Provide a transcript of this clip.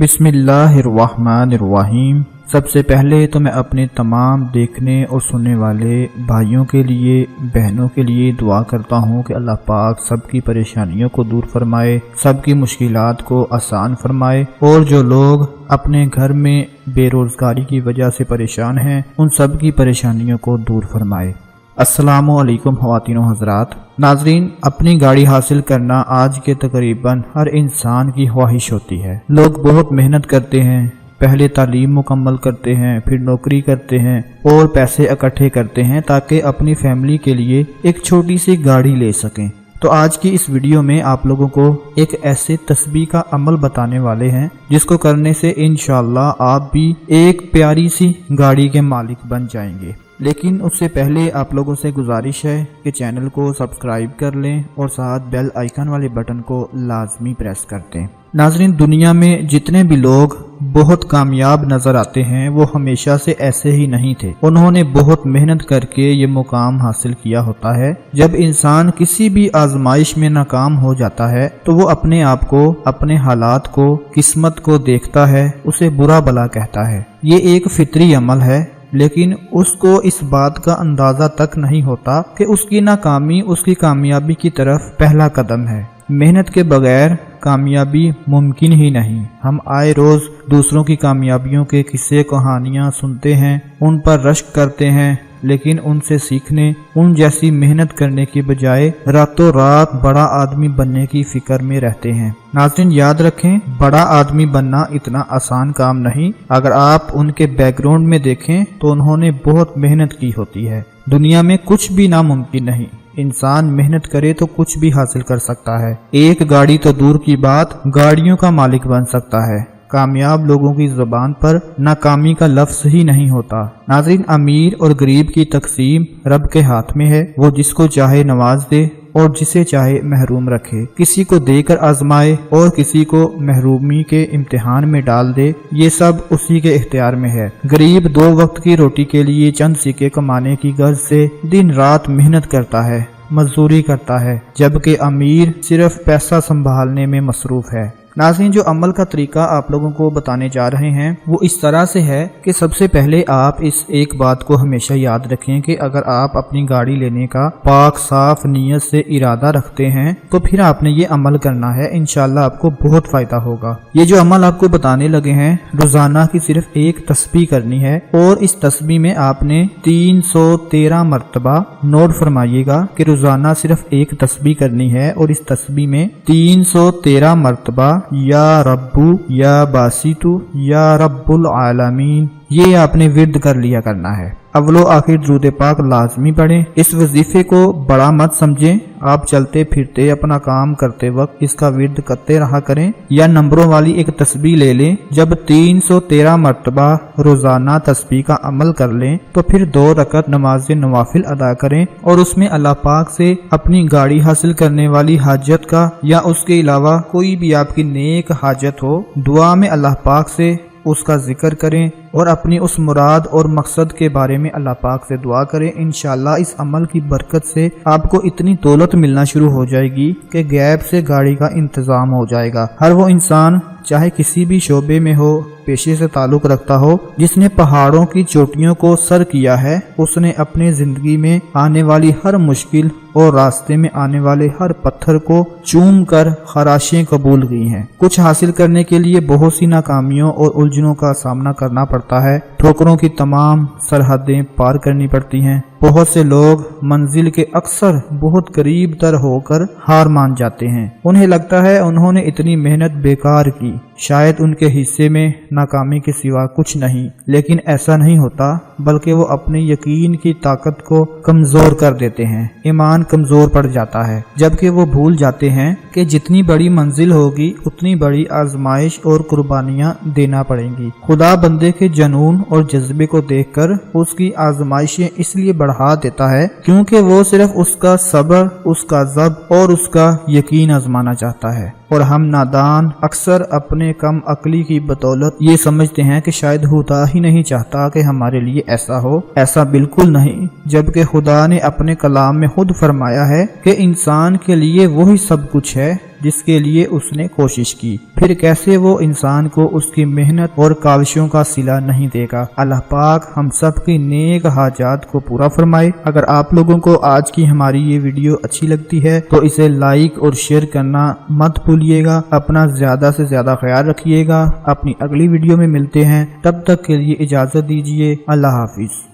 बिस्मिल्लाहिर्रहमानिर्रहीम। सबसे पहले तो मैं अपने तमाम देखने और सुनने वाले भाइयों के लिए, बहनों के लिए दुआ करता हूँ कि अल्लाह पाक सबकी परेशानियों को दूर फरमाए, सबकी मुश्किलात को आसान फरमाए, और जो लोग अपने घर में बेरोजगारी की वजह से परेशान हैं उन सब की परेशानियों को दूर फरमाए। अस्सलामु अलैकुम ख़वातीनो हज़रात। नाज़रीन, अपनी गाड़ी हासिल करना आज के तकरीबन हर इंसान की ख्वाहिश होती है। लोग बहुत मेहनत करते हैं, पहले तालीम मुकम्मल करते हैं, फिर नौकरी करते हैं और पैसे इकट्ठे करते हैं ताकि अपनी फैमिली के लिए एक छोटी सी गाड़ी ले सकें। तो आज की इस वीडियो में आप लोगों को एक ऐसे तस्बीह का अमल बताने वाले हैं जिसको करने से इंशाअल्लाह आप भी एक प्यारी सी गाड़ी के मालिक बन जाएंगे। लेकिन उससे पहले आप लोगों से गुजारिश है कि चैनल को सब्सक्राइब कर लें और साथ बेल आइकन वाले बटन को लाजमी प्रेस कर दें। नाज़रीन, दुनिया में जितने भी लोग बहुत कामयाब नजर आते हैं वो हमेशा से ऐसे ही नहीं थे। उन्होंने बहुत मेहनत करके ये मुकाम हासिल किया होता है। जब इंसान किसी भी आजमाइश में नाकाम हो जाता है तो वो अपने आप को, अपने हालात को, किस्मत को देखता है, उसे बुरा भला कहता है। ये एक फितरी अमल है, लेकिन उसको इस बात का अंदाजा तक नहीं होता कि उसकी नाकामी उसकी कामयाबी की तरफ पहला कदम है। मेहनत के बगैर कामयाबी मुमकिन ही नहीं। हम आए रोज दूसरों की कामयाबियों के किस्से कहानियां सुनते हैं, उन पर रश्क करते हैं, लेकिन उनसे सीखने, उन जैसी मेहनत करने की बजाय रातों रात बड़ा आदमी बनने की फिक्र में रहते हैं। नाज़रीन, याद रखें, बड़ा आदमी बनना इतना आसान काम नहीं। अगर आप उनके बैकग्राउंड में देखें तो उन्होंने बहुत मेहनत की होती है। दुनिया में कुछ भी नामुमकिन नहीं। इंसान मेहनत करे तो कुछ भी हासिल कर सकता है। एक गाड़ी तो दूर की बात, गाड़ियों का मालिक बन सकता है। कामयाब लोगों की जुबान पर नाकामी का लफ्ज ही नहीं होता। नाज़रीन, अमीर और गरीब की तकसीम रब के हाथ में है। वो जिसको चाहे नवाज दे और जिसे चाहे महरूम रखे, किसी को देकर आजमाए और किसी को महरूमी के इम्तिहान में डाल दे। ये सब उसी के इख्तियार में है। गरीब 2 वक्त की रोटी के लिए चंद सिक्के कमाने की गर्ज से दिन रात मेहनत करता है, मजदूरी करता है, जबकि अमीर सिर्फ पैसा संभालने में मसरूफ है। नाज़रीन, जो अमल का तरीका आप लोगों को बताने जा रहे हैं वो इस तरह से है कि सबसे पहले आप इस एक बात को हमेशा याद रखें कि अगर आप अपनी गाड़ी लेने का पाक साफ नीयत से इरादा रखते हैं तो फिर आपने ये अमल करना है। इंशाल्लाह आपको बहुत फायदा होगा। ये जो अमल आपको बताने लगे हैं, रोजाना की सिर्फ एक तस्बीह करनी है और इस तस्बीह में आपने 313 मरतबा नोट फरमाइएगा कि रोजाना सिर्फ एक तस्बीह करनी है और इस तस्बीह में 313 मरतबा या रब्बू, या बासितु, या रब्बुल आलमीन, ये आपने विर्द कर लिया करना है। अवलो आखिर दुरूद पाक लाजमी पढ़ें। इस वजीफे को बड़ा मत समझें। आप चलते फिरते अपना काम करते वक्त इसका विर्द करते रहा करें, या नंबरों वाली एक तस्बीह ले लें। जब 313 मरतबा रोजाना तस्बीह का अमल कर लें तो फिर 2 रकत नमाज नवाफिल अदा करें और उसमें अल्लाह पाक से अपनी गाड़ी हासिल करने वाली हाजत का या उसके अलावा कोई भी आपकी नेक हाजत हो, दुआ में अल्लाह पाक से उसका जिक्र करें और अपनी उस मुराद और मकसद के बारे में अल्लाह पाक से दुआ करें। इंशाल्लाह इस अमल की बरकत से आपको इतनी दौलत मिलना शुरू हो जाएगी कि गैब से गाड़ी का इंतजाम हो जाएगा। हर वो इंसान चाहे किसी भी शोबे में हो, पेशे से ताल्लुक रखता हो, जिसने पहाड़ों की चोटियों को सर किया है, उसने अपने जिंदगी में आने वाली हर मुश्किल और रास्ते में आने वाले हर पत्थर को चूम कर खराशें कबूल की हैं। कुछ हासिल करने के लिए बहुत सी नाकामियों और उलझनों का सामना करना पड़ता है। ठोकरों की तमाम सरहदें पार करनी पड़ती हैं। बहुत से लोग मंजिल के अक्सर बहुत करीब तर होकर हार मान जाते हैं। उन्हें लगता है उन्होंने इतनी मेहनत बेकार की, शायद उनके हिस्से में नाकामी के सिवा कुछ नहीं। लेकिन ऐसा नहीं होता, बल्कि वो अपने यकीन की ताकत को कमजोर कर देते हैं। ईमान कमजोर पड़ जाता है, जबकि वो भूल जाते हैं कि जितनी बड़ी मंजिल होगी उतनी बड़ी आजमाइश और कुर्बानियां देना पड़ेंगी। खुदा बंदे के जनून और जज्बे को देखकर उसकी आजमाइशें इसलिए बढ़ा देता है क्योंकि वो सिर्फ उसका सब्र, उसका ज़ब और उसका यकीन आजमाना चाहता है। और हम नादान अक्सर अपने कम अक्ली की बदौलत ये समझते हैं कि शायद खुदा ही नहीं चाहता कि हमारे लिए ऐसा हो। ऐसा बिल्कुल नहीं, जबकि खुदा ने अपने कलाम में खुद फरमाया है कि इंसान के लिए वही सब कुछ है جس کے لیے اس نے کوشش کی، پھر کیسے وہ انسان کو اس کی محنت اور کاوشوں کا صلہ نہیں دے گا۔ اللہ پاک ہم سب کی نیک حاجات کو پورا فرمائے۔ اگر آپ لوگوں کو آج کی ہماری یہ ویڈیو اچھی لگتی ہے تو اسے لائک اور شیئر کرنا مت بھولیے گا۔ اپنا زیادہ سے زیادہ خیال رکھیے گا۔ اپنی اگلی ویڈیو میں ملتے ہیں، تب تک کے لیے اجازت دیجیے۔ اللہ حافظ۔